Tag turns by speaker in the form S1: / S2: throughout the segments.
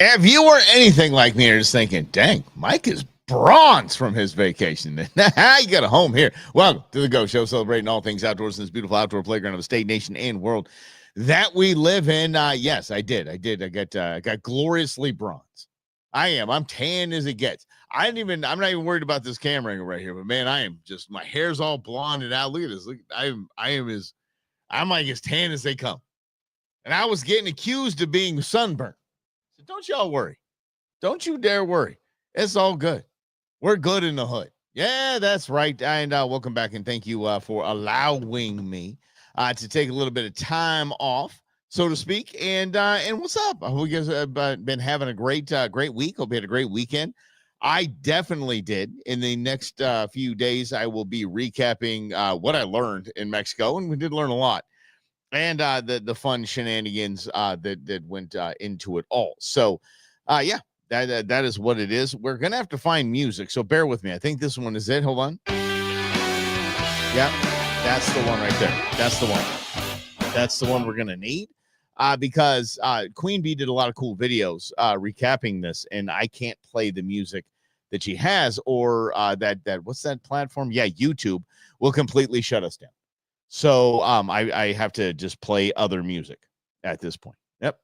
S1: If you were anything like me, you're just thinking, dang, Mike is bronze from his vacation. You got a home here. Welcome to the Go Show, celebrating all things outdoors in this beautiful outdoor playground of the state, nation, and world that we live in. Yes, I did. I got gloriously bronze. I'm tan as it gets. I'm not even worried about this camera angle right here, but man, my hair's all blonded out. Look at this. Look, I'm like as tan as they come. And I was getting accused of being sunburned. So don't y'all worry. Don't you dare worry. It's all good. We're good in the hood. Yeah, that's right. And welcome back, and thank you for allowing me to take a little bit of time off, so to speak. And what's up? I hope you guys have been having a great week. Hope you had a great weekend. I definitely did. In the next few days, I will be recapping what I learned in Mexico, and we did learn a lot. And the fun shenanigans that went into it all. So, yeah, that is what it is. We're gonna have to find music, so bear with me. I think this one is it. Hold on. Yeah, that's the one right there. That's the one. That's the one we're gonna need because Queen Bee did a lot of cool videos recapping this, and I can't play the music that she has, or that what's that platform? Yeah, YouTube will completely shut us down. So I have to just play other music at this point. Yep.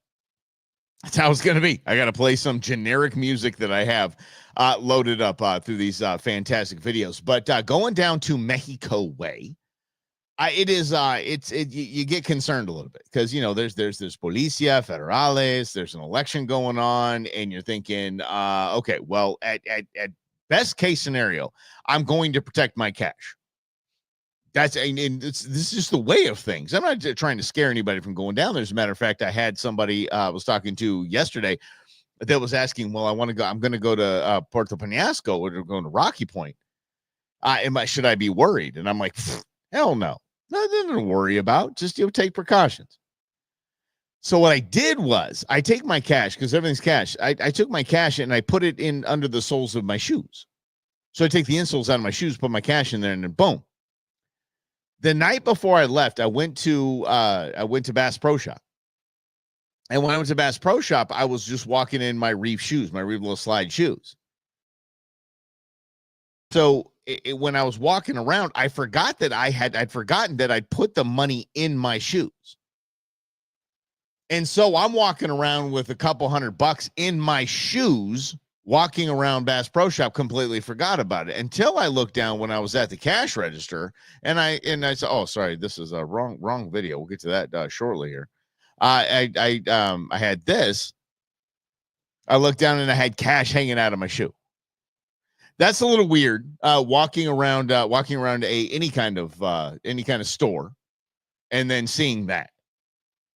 S1: That's how it's going to be. I got to play some generic music that I have loaded up through these fantastic videos. But going down to Mexico way, you get concerned a little bit because, you know, there's Policia Federales, there's an election going on, and you're thinking, okay, well, at best case scenario, I'm going to protect my cash. This is just the way of things. I'm not trying to scare anybody from going down there. As a matter of fact, I had somebody I was talking to yesterday that was asking, well, I'm going to go to Puerto Penasco, or going to Rocky Point. Should I be worried? And I'm like, hell no. Nothing to worry about. Just, take precautions. So what I did was I take my cash, because everything's cash. I took my cash and I put it in under the soles of my shoes. So I take the insoles out of my shoes, put my cash in there, and then boom. The night before I left, I went to Bass Pro Shop. And when I went to Bass Pro Shop, I was just walking in my Reef shoes, my Reef little slide shoes. So when I was walking around, I forgot that I'd forgotten that I'd put the money in my shoes. And so I'm walking around with a couple $100 in my shoes, walking around Bass Pro Shop, completely forgot about it until I looked down when I was at the cash register, and I said, "Oh, sorry, this is a wrong video. We'll get to that shortly here." I had this. I looked down and I had cash hanging out of my shoe. That's a little weird. Walking around any kind of store, and then seeing that,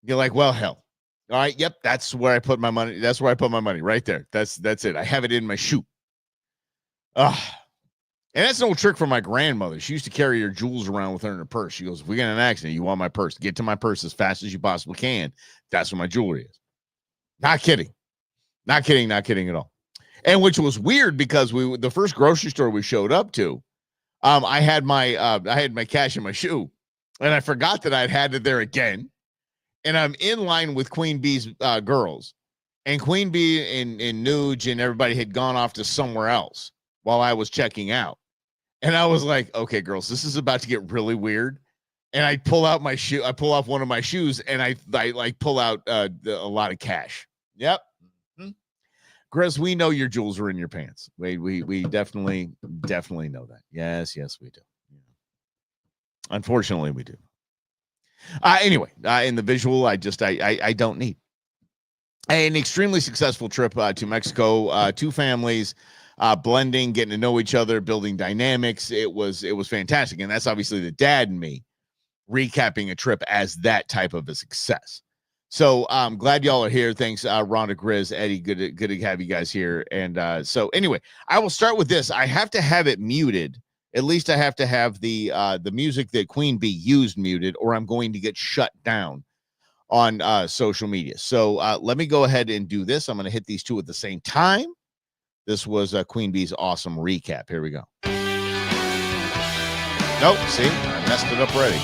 S1: you're like, well, hell. All right, yep, that's where I put my money. That's where I put my money, right there. That's it. I have it in my shoe. And that's an old trick from my grandmother. She used to carry her jewels around with her in her purse. She goes, if we get in an accident, you want my purse. Get to my purse as fast as you possibly can. That's where my jewelry is. Not kidding. Not kidding at all. And which was weird because the first grocery store we showed up to, I had my cash in my shoe, and I forgot that I'd had it there again. And I'm in line with Queen Bee's girls, and Queen Bee and Nuge and everybody had gone off to somewhere else while I was checking out. And I was like, okay, girls, this is about to get really weird. And I pull out my shoe. I pull off one of my shoes, and I like pull out a lot of cash. Yep. Mm-hmm. Chris, we know your jewels are in your pants. We definitely know that. Yes, we do. Unfortunately, we do. Anyway, in the visual, I don't need an extremely successful trip to Mexico. Two families blending, getting to know each other, building dynamics. It was fantastic, and that's obviously the dad and me recapping a trip as that type of a success. So I'm glad y'all are here. Thanks, Rhonda, Grizz, Eddie. Good to have you guys here. And so anyway, I will start with this. I have to have it muted. At least I have to have the music that Queen Bee used muted, or I'm going to get shut down on social media. So let me go ahead and do this. I'm going to hit these two at the same time. This was Queen Bee's awesome recap. Here we go. Nope. See, I messed it up already.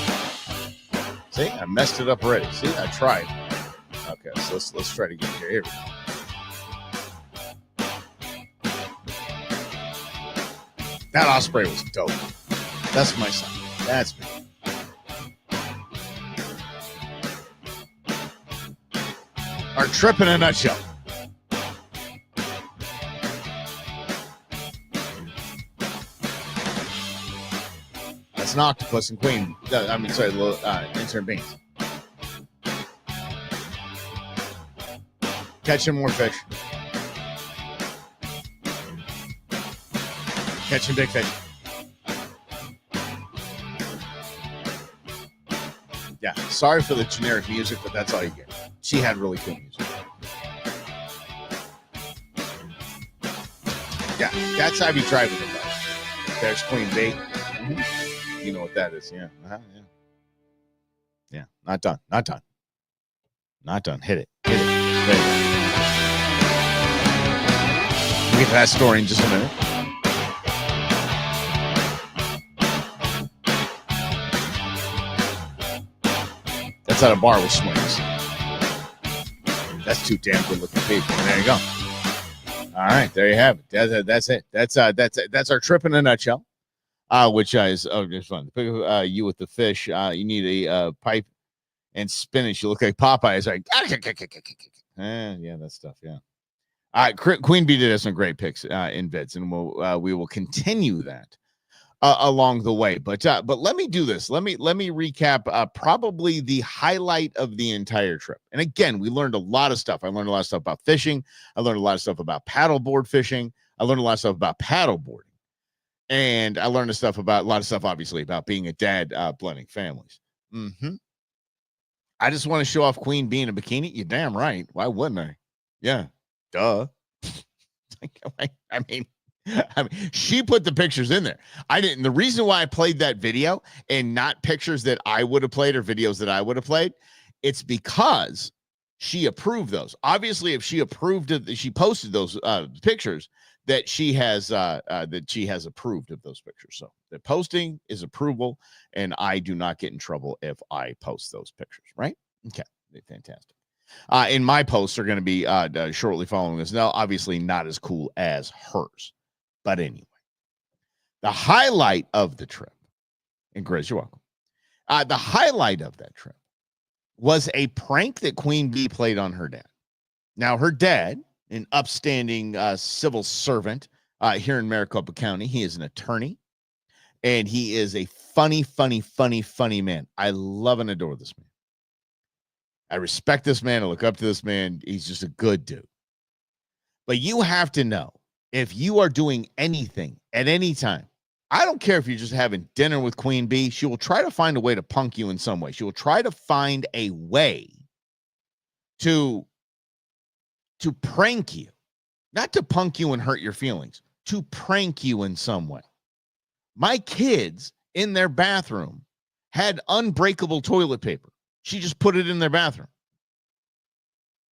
S1: See, I tried. Okay, so let's try to get here. Here we go. That Osprey was dope. That's my son. That's me. Our trip in a nutshell. That's an octopus and queen. Insert beans. Catching more fish. Catching big fish. Yeah, sorry for the generic music, but that's all you get. She had really cool music. Yeah, that's how you drive with it. There's Queen Bee. Mm-hmm. You know what that is, yeah. Yeah. Yeah, not done. Not done. Not done. Hit it. Hit it. There you go. We'll get to that story in just a minute. That's at a bar with swings. That's two damn good looking people. And there you go. All right, there you have it. That's it. That's our trip in a nutshell. Which is just fun. You with the fish. You need a pipe and spinach. You look like Popeye. It's like yeah, that stuff. Yeah. All right, Queen Bee did have some great picks in vids, and we will continue that along the way. But let me do this. Let me recap probably the highlight of the entire trip. And again, we learned a lot of stuff. I learned a lot of stuff about fishing. I learned a lot of stuff about paddleboard fishing. I learned a lot of stuff about paddleboarding. And I learned a lot of stuff, obviously, about being a dad, blending families. Mm-hmm. I just want to show off Queen Bee in a bikini. You're damn right. Why wouldn't I? Yeah. Duh. I mean, she put the pictures in there. I didn't. The reason why I played that video and not pictures that I would have played or videos that I would have played, it's because she approved those. Obviously, if she approved it, she posted those pictures that she has approved of those pictures. So the posting is approval, and I do not get in trouble if I post those pictures. Right? Okay, fantastic. And my posts are going to be shortly following this. Now, obviously, not as cool as hers. But anyway, the highlight of the trip, and Grizz, you're welcome. The highlight of that trip was a prank that Queen Bee played on her dad. Now, her dad, an upstanding civil servant here in Maricopa County, he is an attorney, and he is a funny man. I love and adore this man. I respect this man. I look up to this man. He's just a good dude. But you have to know, if you are doing anything at any time, I don't care if you're just having dinner with Queen Bee, she will try to find a way to punk you in some way. She will try to find a way to prank you, not to punk you and hurt your feelings, to prank you in some way. My kids in their bathroom had unbreakable toilet paper. She just put it in their bathroom.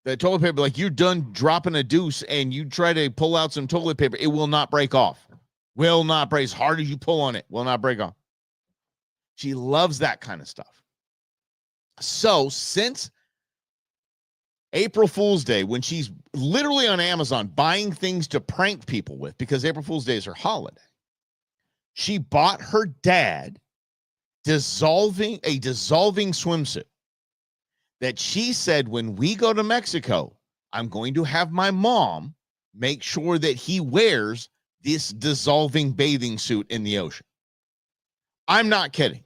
S1: The toilet paper, like, you're done dropping a deuce and you try to pull out some toilet paper, it will not break off. Will not break. As hard as you pull on it, will not break off. She loves that kind of stuff. So since April Fool's Day, when she's literally on Amazon buying things to prank people with, because April Fool's Day is her holiday, she bought her dad a dissolving swimsuit that she said, when we go to Mexico, I'm going to have my mom make sure that he wears this dissolving bathing suit in the ocean. I'm not kidding.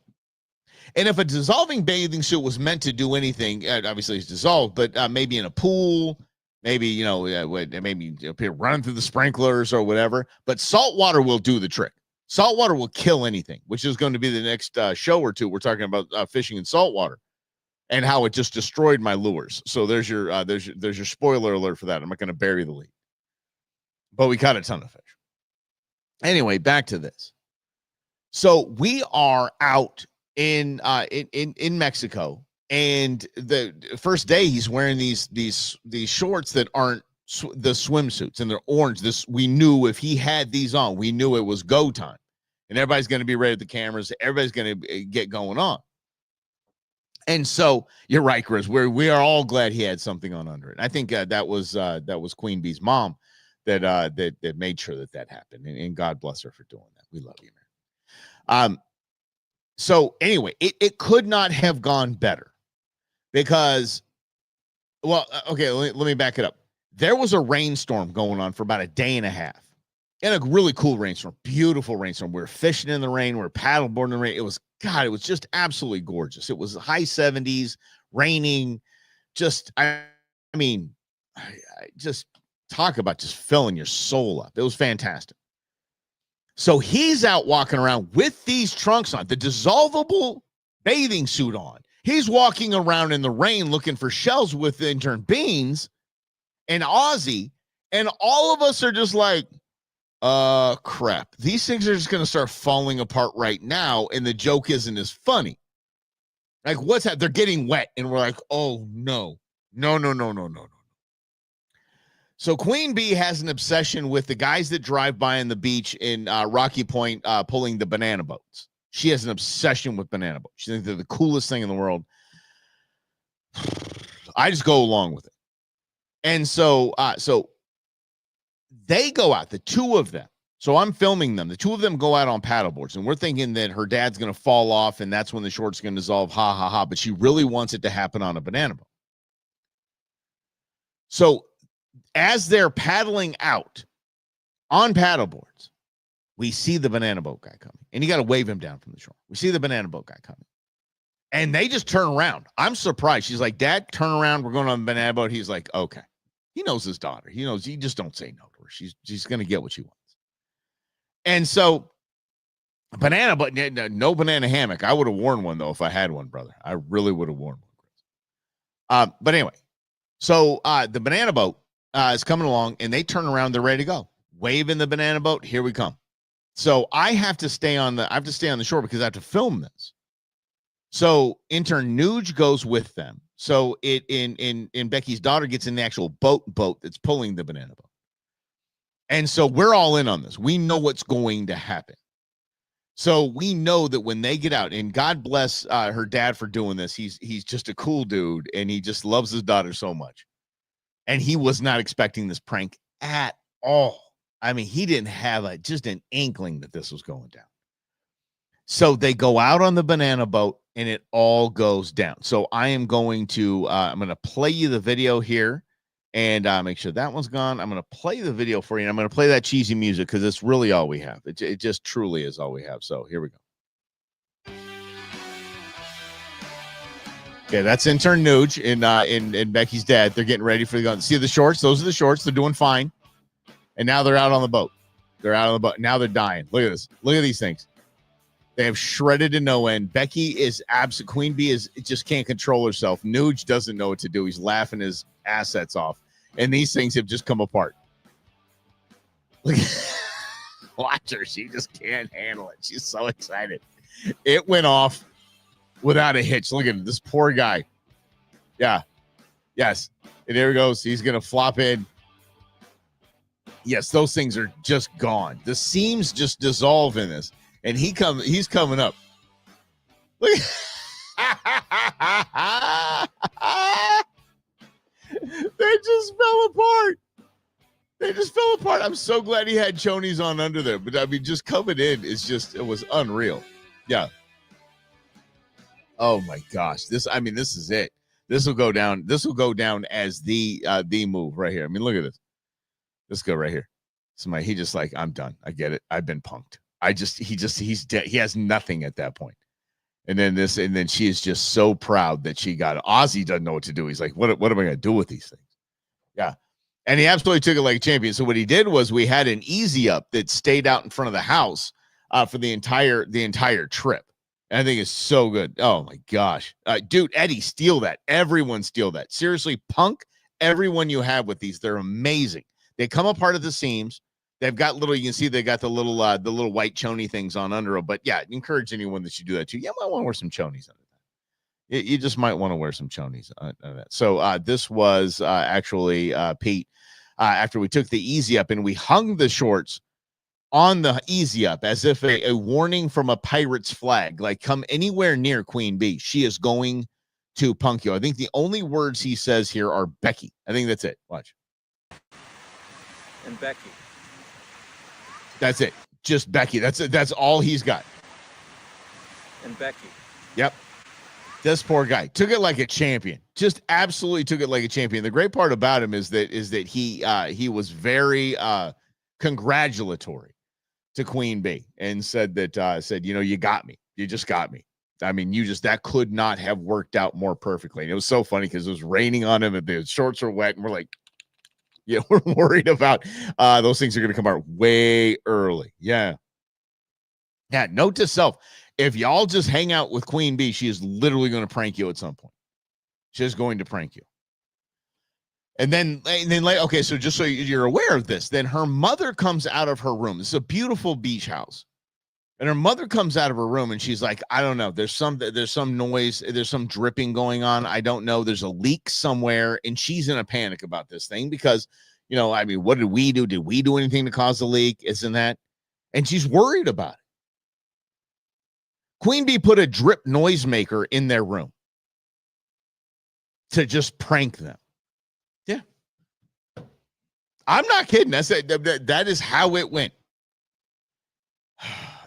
S1: And if a dissolving bathing suit was meant to do anything, obviously it's dissolved, but maybe in a pool, maybe, maybe running through the sprinklers or whatever. But salt water will do the trick. Salt water will kill anything, which is going to be the next show or two. We're talking about fishing in salt water and how it just destroyed my lures. So there's your spoiler alert for that. I'm not going to bury the lead, but we caught a ton of fish. Anyway, back to this. So we are out in Mexico, and the first day he's wearing these shorts that aren't the swimsuits, and they're orange. We knew if he had these on, we knew it was go time, and everybody's going to be ready at the cameras. Everybody's going to get going on. And so you're right, Chris. We are all glad he had something on under it. I think that was Queen Bee's mom that made sure that happened, and God bless her for doing that. We love you, man. So anyway, it could not have gone better because, well, okay, let me back it up. There was a rainstorm going on for about a day and a half. And a really cool rainstorm, beautiful rainstorm. We were fishing in the rain, we were paddleboarding in the rain. It was just absolutely gorgeous. It was high 70s, raining. Just, I mean, I just talk about just filling your soul up. It was fantastic. So he's out walking around with these trunks on, the dissolvable bathing suit on. He's walking around in the rain looking for shells with intern Beans and Ozzy. And all of us are just like, crap. These things are just going to start falling apart right now. And the joke isn't as funny. Like, what's that? They're getting wet. And we're like, oh, no. No. So Queen Bee has an obsession with the guys that drive by on the beach in Rocky Point pulling the banana boats. She has an obsession with banana boats. She thinks they're the coolest thing in the world. I just go along with it. And so they go out, the two of them. So I'm filming them. The two of them go out on paddleboards, and we're thinking that her dad's going to fall off, and that's when the short's going to dissolve. Ha, ha, ha. But she really wants it to happen on a banana boat. So as they're paddling out on paddleboards, we see the banana boat guy coming, and you got to wave him down from the shore. We see the banana boat guy coming, and they just turn around. I'm surprised. She's like, Dad, turn around. We're going on the banana boat. He's like, okay. He knows his daughter. He knows. You just don't say no to her. She's going to get what she wants. And so banana, but no banana hammock. I would have worn one, though, if I had one, brother. I really would have worn one. But anyway, so the banana boat is coming along, and they turn around. They're ready to go. Waving the banana boat. Here we come. So I have to stay on the shore because I have to film this. So intern Nuge goes with them. So in Becky's daughter gets in the actual boat that's pulling the banana boat. And so we're all in on this. We know what's going to happen. So we know that when they get out, and God bless her dad for doing this. He's just a cool dude, and he just loves his daughter so much. And he was not expecting this prank at all. I mean, he didn't have just an inkling that this was going down. So they go out on the banana boat, and it all goes down. So I am going to I'm going to play you the video here, and make sure that one's gone. I'm going to play the video for you, and I'm going to play that cheesy music because it's really all we have. It just truly is all we have. So here we go. Okay, that's intern Nuge in Becky's dad. They're getting ready for the gun. See the shorts? Those are the shorts. They're doing fine. And now they're out on the boat. They're out on the boat. Now they're dying. Look at this. Look at these things. They have shredded to no end. Becky is absent. Queen Bee just can't control herself. Nuge doesn't know what to do. He's laughing his assets off. And these things have just come apart. Look, watch her. She just can't handle it. She's so excited. It went off without a hitch. Look at this poor guy. Yeah. Yes. And there he goes. He's going to flop in. Yes, those things are just gone. The seams just dissolve in this. And he's coming up. Look. They just fell apart. They just fell apart. I'm so glad he had chonies on under there. But I mean, just coming in it was unreal. Yeah. Oh my gosh. This is it. This will go down. This will go down as the move right here. I mean, look at this. Let's go right here. He just like, I'm done. I get it. I've been punked. He's dead. He has nothing at that point. And then she is just so proud that she got it. Ozzy doesn't know what to do. He's like, what am I going to do with these things? Yeah. And he absolutely took it like a champion. So what he did was we had an easy up that stayed out in front of the house for the entire trip. And I think it's so good. Oh my gosh. Dude, Eddie, steal that. Everyone steal that. Seriously, punk everyone you have with these. They're amazing. They come apart at the seams. They've got you can see they got the little white chony things on under them. But yeah, encourage anyone that you do that too. You might want to wear some chonies under that. You just might want to wear some chonies under that. So this was actually Pete after we took the easy up and we hung the shorts on the easy up as if a warning from a pirate's flag, like come anywhere near Queen Bee. She is going to punk you. I think the only words he says here are Becky. I think that's it. Watch.
S2: And Becky.
S1: That's it. Just Becky. That's all he's got.
S2: And Becky.
S1: Yep. This poor guy took it like a champion. Just absolutely took it like a champion. The great part about him is that he was very congratulatory to Queen Bee and said, you got me. You just got me. I mean, that could not have worked out more perfectly. And it was so funny because it was raining on him and the shorts were wet, and we're like, yeah, we're worried about those things are going to come out way early. Yeah. Yeah. Note to self, if y'all just hang out with Queen Bee, she is literally going to prank you at some point. She's going to prank you. And then okay, so just so you're aware of this, then her mother comes out of her room. This is a beautiful beach house. And her mother comes out of her room and she's like, I don't know. There's some noise. There's some dripping going on. I don't know. There's a leak somewhere. And she's in a panic about this thing because, what did we do? Did we do anything to cause the leak? Isn't that? And she's worried about it. Queen Bee put a drip noisemaker in their room to just prank them. Yeah. I'm not kidding. That is how it went.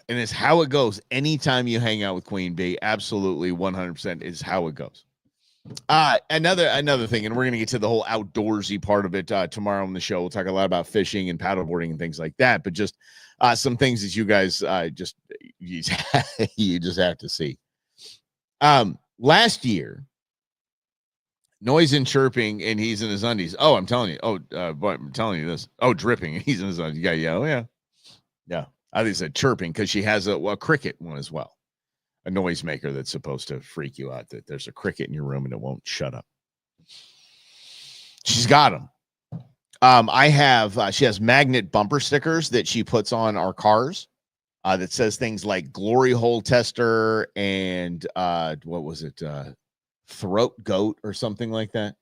S1: And it's how it goes anytime you hang out with Queen Bee. Absolutely 100% is how it goes. Another thing, and we're going to get to the whole outdoorsy part of it tomorrow on the show. We'll talk a lot about fishing and paddleboarding and things like that, but just some things that you guys you just have to see. Last year, noise and chirping, and he's in his undies. Oh, I'm telling you. I'm telling you this. Oh, dripping, and he's in his undies. Yeah. Oh, yeah. Yeah. I think it said chirping because she has a cricket one as well. A noisemaker that's supposed to freak you out that there's a cricket in your room and it won't shut up. She's got them. She has magnet bumper stickers that she puts on our cars that says things like glory hole tester and what was it? Throat goat or something like that.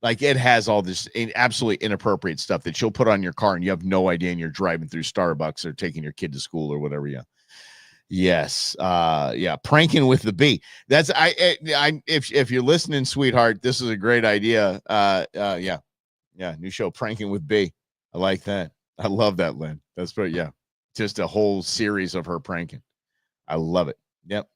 S1: Like it has all this absolutely inappropriate stuff that she'll put on your car and you have no idea, and you're driving through Starbucks or taking your kid to school or whatever. Yeah. Yes. Pranking with the bee. That's if you're listening, sweetheart, this is a great idea. New show, Pranking with Bee. I like that. I love that, Lynn. That's pretty, yeah. Just a whole series of her pranking. I love it. Yep.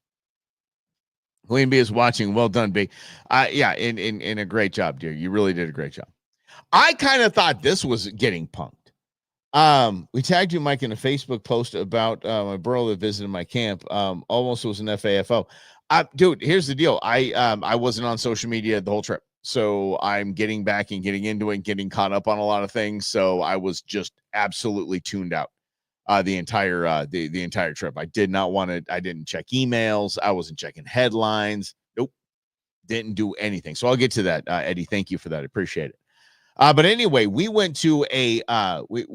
S1: Queen Bee is watching. Well done, Bee. In a great job, dear. You really did a great job. I kind of thought this was getting punked. We tagged you, Mike, in a Facebook post about my bro that visited my camp. Almost was an FAFO. Dude, here's the deal. I wasn't on social media the whole trip. So I'm getting back and getting into it, getting caught up on a lot of things. So I was just absolutely tuned out the entire the entire trip. I did not want to. I didn't check emails. I wasn't checking headlines. Nope, didn't do anything. So I'll get to that, Eddie. Thank you for that. I appreciate it. But anyway, we went to a what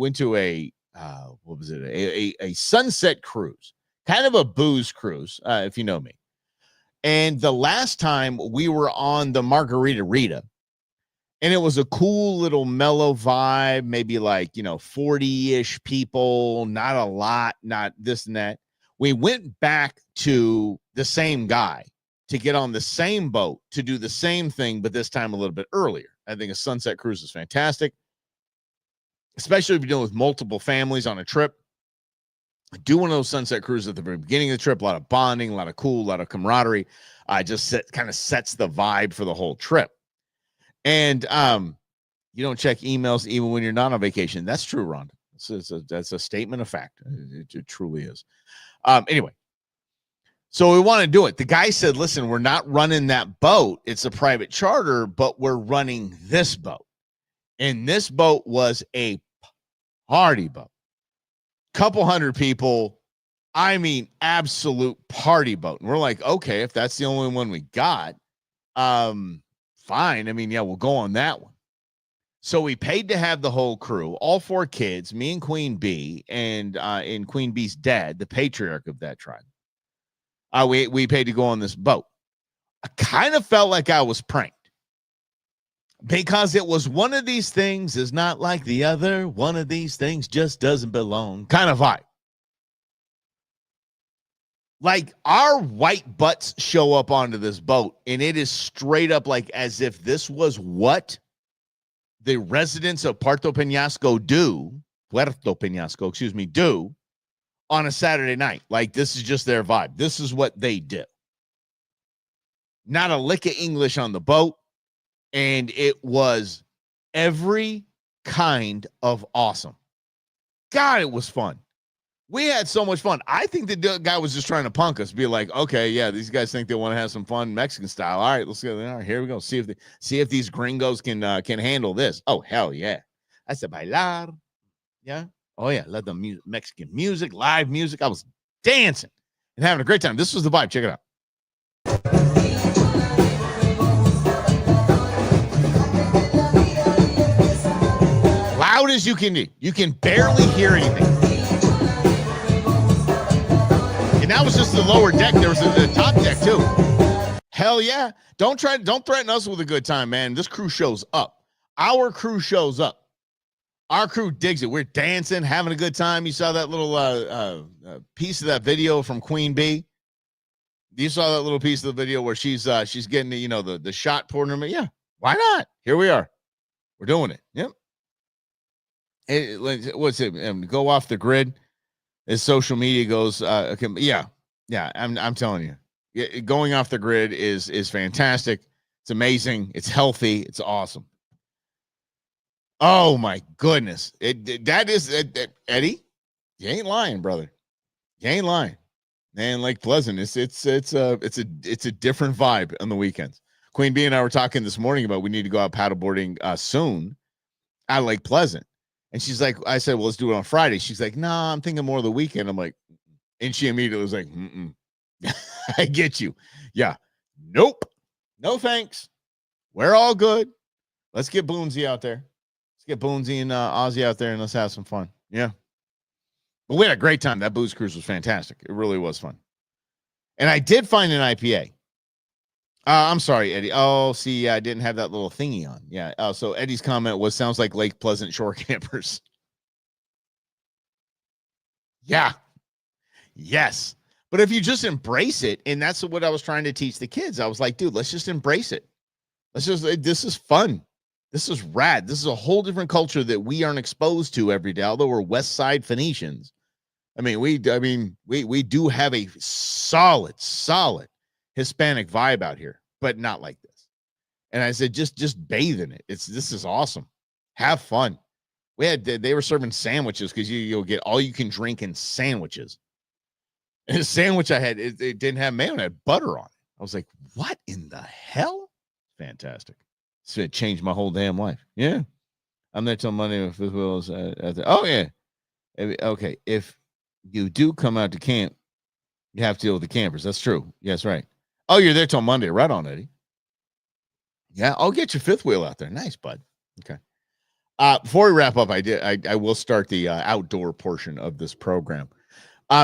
S1: was it? A sunset cruise, kind of a booze cruise, if you know me. And the last time we were on the Margarita Rita, and it was a cool little mellow vibe, maybe like, 40-ish people, not a lot, not this and that. We went back to the same guy to get on the same boat to do the same thing, but this time a little bit earlier. I think a sunset cruise is fantastic, especially if you're dealing with multiple families on a trip. Do one of those sunset cruises at the very beginning of the trip, a lot of bonding, a lot of cool, a lot of camaraderie. Kind of sets the vibe for the whole trip. And you don't check emails even when you're not on vacation. That's true, Rhonda. That's a statement of fact. It truly is. Anyway, so we want to do it. The guy said, listen, we're not running that boat. It's a private charter, but we're running this boat. And this boat was a party boat. Couple hundred people. I mean, absolute party boat. And we're like, okay, if that's the only one we got, fine. I mean, yeah, we'll go on that one. So we paid to have the whole crew, all 4 kids, me and Queen Bee, and Queen Bee's dad, the patriarch of that tribe. We paid to go on this boat. I kind of felt like I was pranked because it was one of these things is not like the other. One of these things just doesn't belong kind of vibe. Like our white butts show up onto this boat and it is straight up like as if this was what the residents of Puerto Penasco do on a Saturday night. Like, this is just their vibe. This is what they do. Not a lick of English on the boat. And it was every kind of awesome. God, it was fun. We had so much fun. I think the guy was just trying to punk us, be like, okay, yeah, these guys think they want to have some fun Mexican style. All right, let's go. All right, here we go. See if these gringos can handle this. Oh, hell yeah. I said bailar. Yeah. Oh, yeah. Let the Mexican music, live music. I was dancing and having a great time. This was the vibe. Check it out. Loud as you can be. You can barely hear anything. And that was just the lower deck. There was the top deck too. Hell yeah. Don't threaten us with a good time, man. This crew shows up. Our crew shows up. Our crew digs it. We're dancing, having a good time. You saw that little piece of that video from Queen Bee. You saw that little piece of the video where she's getting the shot poured in her. Yeah, why not? Here we are. We're doing it. Yep. What's it? Go off the grid as social media goes. Yeah. I'm telling you, going off the grid is fantastic. It's amazing. It's healthy. It's awesome. Oh my goodness! Eddie. You ain't lying, brother. You ain't lying. Man, Lake Pleasant, it's a different vibe on the weekends. Queen Bee and I were talking this morning about we need to go out paddleboarding soon at Lake Pleasant. And she's like, I said, well, let's do it on Friday. She's like, nah, I'm thinking more of the weekend. I'm like, and she immediately was like, I get you. Yeah. Nope. No thanks. We're all good. Let's get Boonsy out there. Let's get Boonsy and Ozzy out there and let's have some fun. Yeah. But we had a great time. That booze cruise was fantastic. It really was fun. And I did find an IPA. I'm sorry, Eddie. Oh, see, I didn't have that little thingy on. Yeah. So Eddie's comment was, sounds like Lake Pleasant shore campers. Yeah. Yes. But if you just embrace it, and that's what I was trying to teach the kids. I was like, dude, let's just embrace it. This is fun. This is rad. This is a whole different culture that we aren't exposed to every day, although we're West Side Phoenicians. We do have a solid Hispanic vibe out here, but not like this. And I said, just bathe in it. This is awesome. Have fun. They were serving sandwiches because you'll get all you can drink in sandwiches. And the sandwich I had, it didn't have mayo, it had butter on it. I was like, what in the hell? Fantastic. So it changed my whole damn life. Yeah. I'm there till Monday with Wills. Oh yeah. Okay. If you do come out to camp, you have to deal with the campers. That's true. Yes, right. Oh, you're there till Monday. Right on, Eddie. Yeah, I'll get your fifth wheel out there. Nice, bud. Okay. Before we wrap up, I will start the outdoor portion of this program.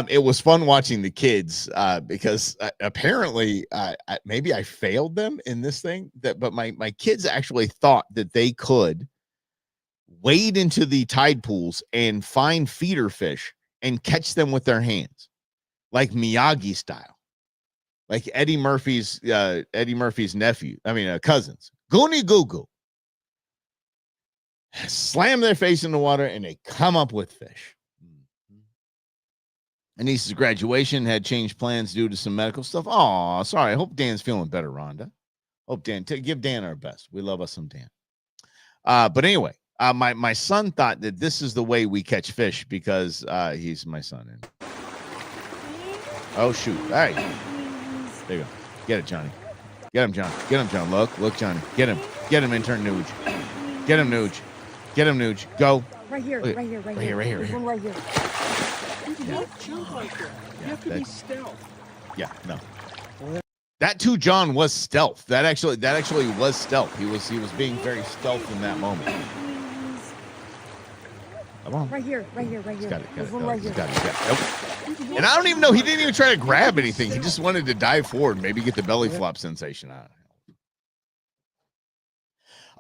S1: It was fun watching the kids because apparently maybe I failed them in this thing. But my kids actually thought that they could wade into the tide pools and find feeder fish and catch them with their hands, like Miyagi style. Like Eddie Murphy's nephew. Cousins. Goonie Goo Goo. Slam their face in the water and they come up with fish. Anissa's graduation had changed plans due to some medical stuff. Oh, sorry. I hope Dan's feeling better, Rhonda. Hope Dan, give Dan our best. We love us some Dan. But anyway, my son thought that this is the way we catch fish because he's my son. Oh, shoot. All right. There you go. Get it, Johnny. Get him, John. Get him, John. Look, Johnny. Get him. Get him, intern Nuge. Get him, Nuge. Get him, Nuge. Go.
S3: Right here.
S1: Right here.
S3: There's one right here.
S2: You don't jump like that. You have to be stealth.
S1: Yeah, no. That too, John, was stealth. That actually was stealth. He was being very stealth in that moment. Come on.
S3: Right here.
S1: Got it.
S3: There's one right here.
S1: Got it. Nope. And I don't even know. He didn't even try to grab anything. He just wanted to dive forward, maybe get the belly flop sensation out.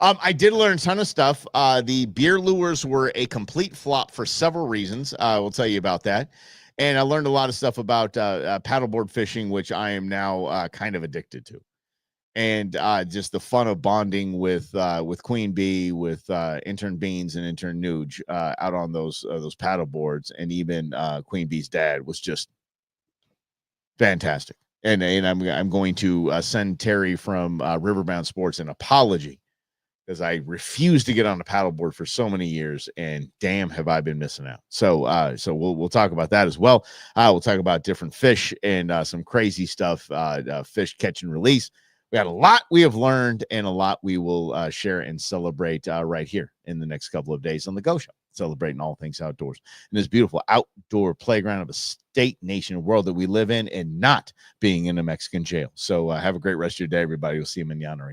S1: I did learn a ton of stuff. The beer lures were a complete flop for several reasons. I will tell you about that. And I learned a lot of stuff about paddleboard fishing, which I am now kind of addicted to. and just the fun of bonding with Queen Bee, with intern Beans and intern Nuge out on those paddle boards, and even Queen Bee's dad was just fantastic. And I'm going to send Terry from Riverbound Sports an apology, because I refused to get on a paddleboard for so many years, and damn, have I been missing out. So we'll talk about that as well. We'll talk about different fish and some crazy stuff, fish catch and release. We got a lot we have learned, and a lot we will share and celebrate right here in the next couple of days on the Go Show, celebrating all things outdoors in this beautiful outdoor playground of a state, nation, world that we live in, and not being in a Mexican jail. So have a great rest of your day, everybody. We'll see you manana.